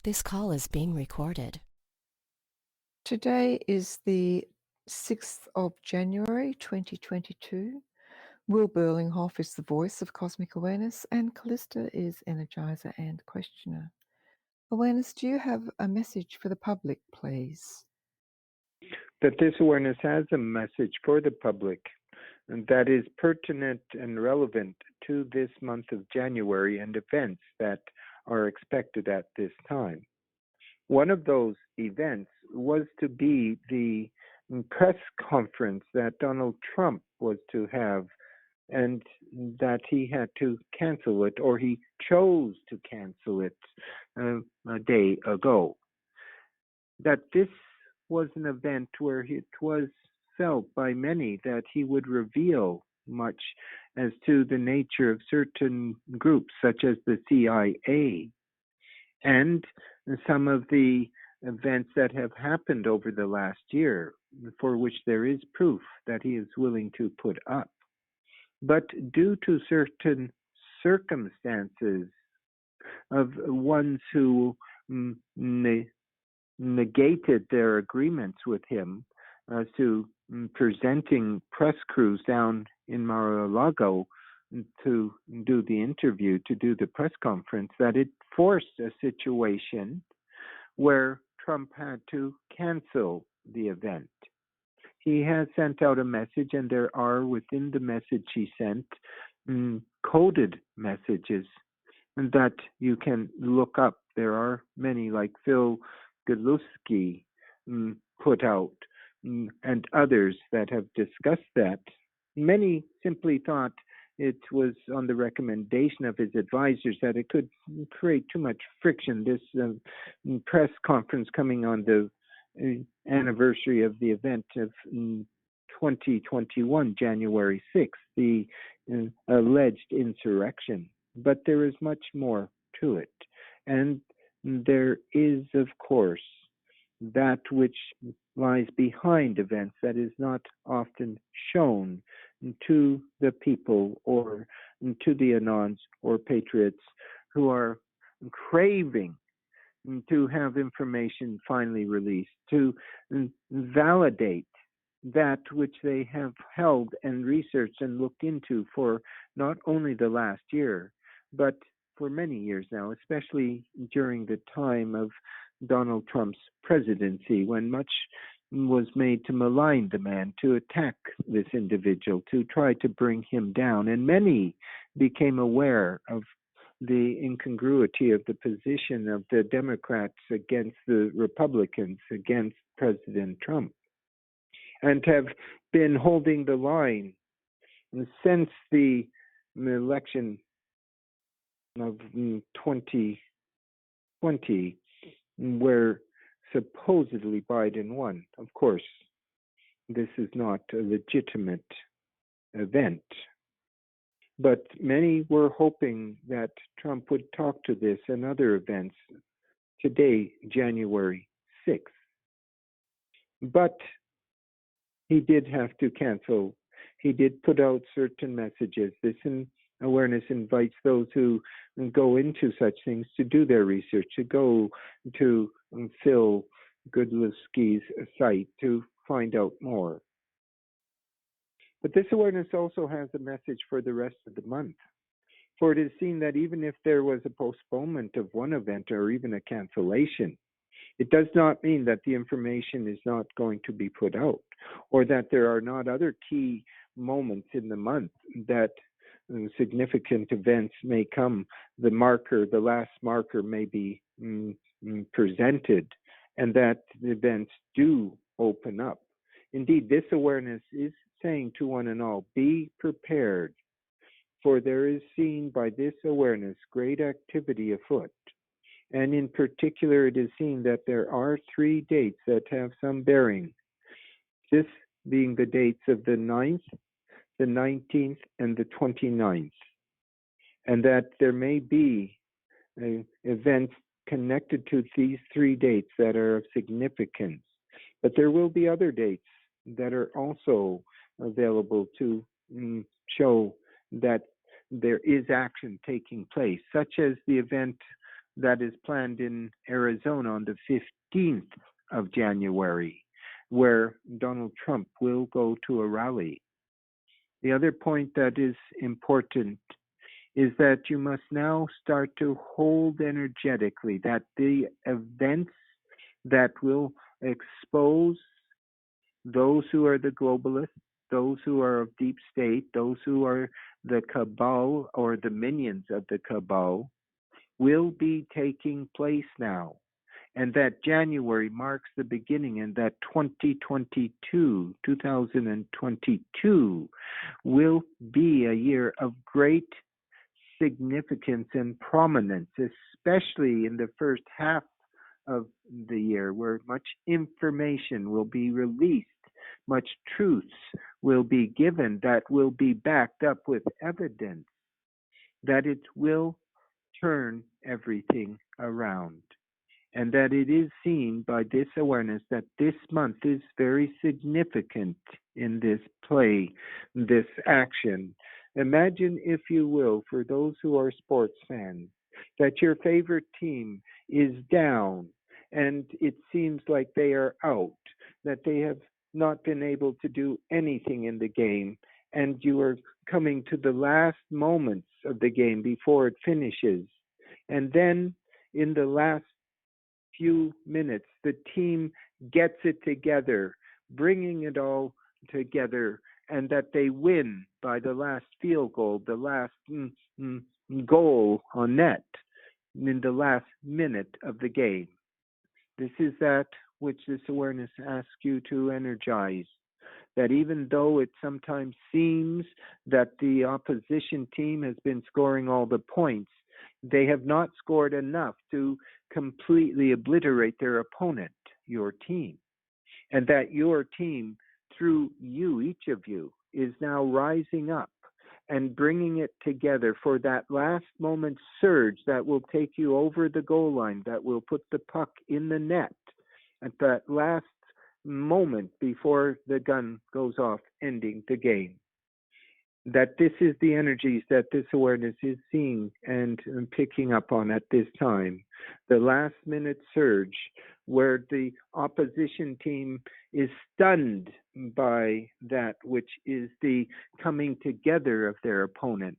This call is being recorded. Today is the 6th of January 2022. Will Berlinghoff is the voice of cosmic awareness, and Callista is energizer and questioner. Awareness, do you have a message for the public, please? That this awareness has a message for the public that is pertinent and relevant to this month of January and events that are expected at this time. One of those events was to be the press conference that Donald Trump was to have, and that he had to cancel it, or he chose to cancel it a day ago. That this was an event where it was felt by many that he would reveal much as to the nature of certain groups, such as the CIA, and some of the events that have happened over the last year, for which there is proof that he is willing to put up. But due to certain circumstances of ones who negated their agreements with him as to presenting press crews down in Mar-a-Lago to do the interview, to do the press conference, that it forced a situation where Trump had to cancel the event. He has sent out a message, and there are within the message he sent coded messages that you can look up. There are many, like Phil Galuski put out, and others that have discussed that. Many simply thought it was on the recommendation of his advisors that it could create too much friction, this press conference coming on the anniversary of the event of 2021, January 6th, the alleged insurrection. But there is much more to it. And there is, of course, that which lies behind events that is not often shown to the people or to the Anons or patriots who are craving to have information finally released, to validate that which they have held and researched and looked into for not only the last year, but for many years now, especially during the time of Donald Trump's presidency, when much was made to malign the man, to attack this individual, to try to bring him down. And many became aware of the incongruity of the position of the Democrats against the Republicans, against President Trump, and have been holding the line since the election of 2020, where supposedly Biden won. Of course, this is not a legitimate event. But many were hoping that Trump would talk to this and other events today, January 6th. But he did have to cancel. He did put out certain messages. This awareness invites those who go into such things to do their research, to go to Phil Goodlewski's site to find out more. But this awareness also has a message for the rest of the month. For it is seen that even if there was a postponement of one event or even a cancellation, it does not mean that the information is not going to be put out, or that there are not other key moments in the month that significant events may come. The last marker may be presented, and that the events do open up. Indeed, this awareness is saying to one and all, be prepared, for there is seen by this awareness great activity afoot. And in particular, it is seen that there are 3 dates that have some bearing. This being the dates of the 9th, the 19th, and the 29th. And that there may be events connected to these 3 dates that are of significance. But there will be other dates that are also available to show that there is action taking place, such as the event that is planned in Arizona on the 15th of January, where Donald Trump will go to a rally. The other point that is important is that you must now start to hold energetically that the events that will expose those who are the globalists, those who are of deep state, those who are the cabal or the minions of the cabal, will be taking place now. And that January marks the beginning, and that 2022 will be a year of great significance and prominence, especially in the first half of the year, where much information will be released, much truths will be given that will be backed up with evidence, that it will turn everything around. And that it is seen by this awareness that this month is very significant in this play, this action. Imagine, if you will, for those who are sports fans, that your favorite team is down and it seems like they are out, that they have not been able to do anything in the game, and you are coming to the last moments of the game before it finishes. And then in the last few minutes, the team gets it together, bringing it all together, and that they win by the last field goal, the last goal on net in the last minute of the game. This is that which this awareness asks you to energize. That even though it sometimes seems that the opposition team has been scoring all the points, they have not scored enough to completely obliterate their opponent, your team. And that your team, through you, each of you, is now rising up and bringing it together for that last moment surge that will take you over the goal line, that will put the puck in the net at that last moment before the gun goes off, ending the game. That this is the energies that this awareness is seeing and picking up on at this time. The last minute surge where the opposition team is stunned by that which is the coming together of their opponent,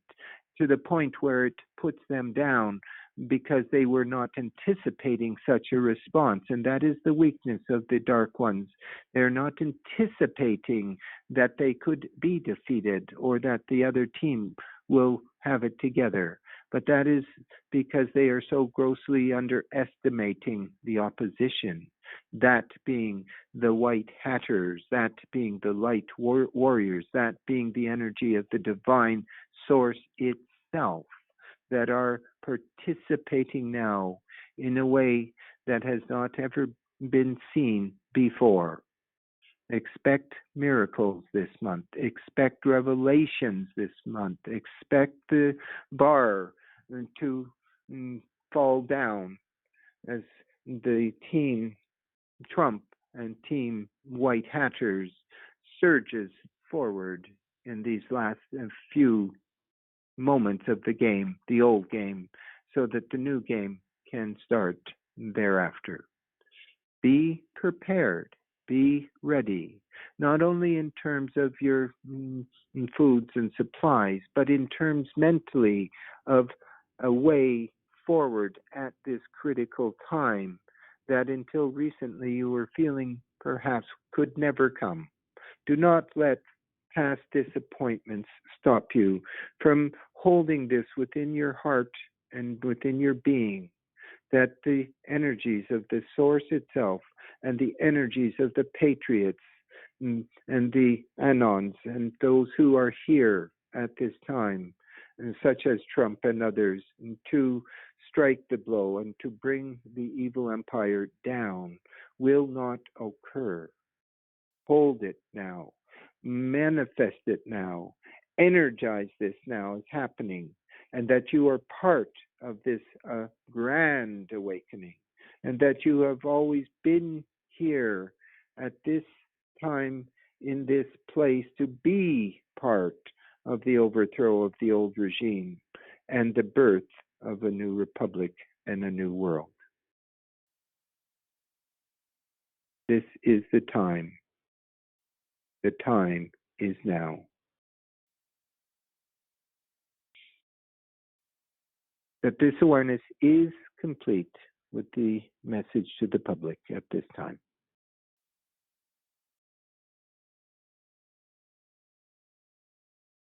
to the point where it puts them down because they were not anticipating such a response. And that is the weakness of the dark ones. They're not anticipating that they could be defeated or that the other team will have it together. But that is because they are so grossly underestimating the opposition, that being the white hatters, that being the light warriors, that being the energy of the divine source itself, that are participating now in a way that has not ever been seen before. Expect miracles this month. Expect revelations this month. Expect the bar to fall down as the team Trump and team White Hatters surges forward in these last few moments of the game, the old game, so that the new game can start thereafter. Be prepared. Be ready, not only in terms of your foods and supplies, but in terms mentally of a way forward at this critical time that until recently you were feeling perhaps could never come. Do not let past disappointments stop you from holding this within your heart and within your being, that the energies of the source itself and the energies of the patriots and the Anons and those who are here at this time, such as Trump and others, to strike the blow and to bring the evil empire down, will not occur. Hold it now. Manifest it now. Energize this now. It's happening. And that you are part of this grand awakening. And that you have always been here at this time in this place to be part of the overthrow of the old regime and the birth of a new republic and a new world. This is the time. The time is now. That this awareness is complete with the message to the public at this time.